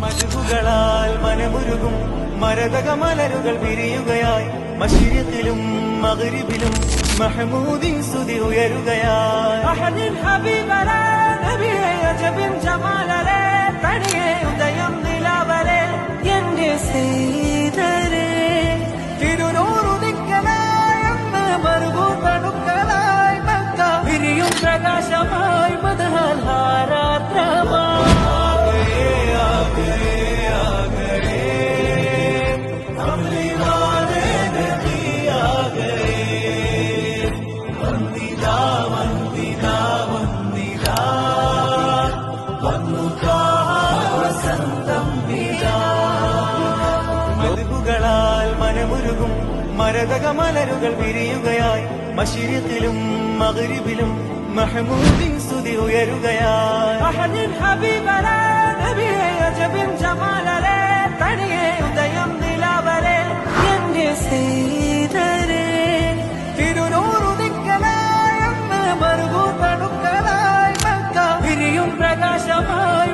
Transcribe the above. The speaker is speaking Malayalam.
മധുകളാൽ മനമുരുകും മരതക മലരുകൾ വിരിയുകയായി മശരിഖിലും മഗ്രിബിലും മഹ്മൂദിൻ സ്തുതി ഉയരുകയായി അഹദിൻ ഹബീബരേ നബിയേ അജബിൻ ജമാലരേ തനിയെ ഉദയം നിലാവരേ എന്റെ സീതരേ തിരുനൂറുദിക്കലായെന്ന് മറുകൂട്ടണുക്കളായി മക്ക വിരിയും പ്രകാശമായി മദഹൽ ഹാരാത്രമായി മധുകളാൽ മനമുരുകും മരതക മലരുകൾ വിരിയുകയായി മശരിഖിലും മഗ്രിബിലും മഹ്മൂദിൻ സ്തുതി ഉയരുകയായി അഹദിൻ ഹബീബരേ നബിയേ അജബിൻ ജമാലരേ തനിയെ ഉദയം നിലാവരേ എന്റെ സീതരേ തിരുനൂറുദിക്കലായെന്ന് മറുകൂട്ടണുക്കളായി മക്ക വിരിയും പ്രകാശമായി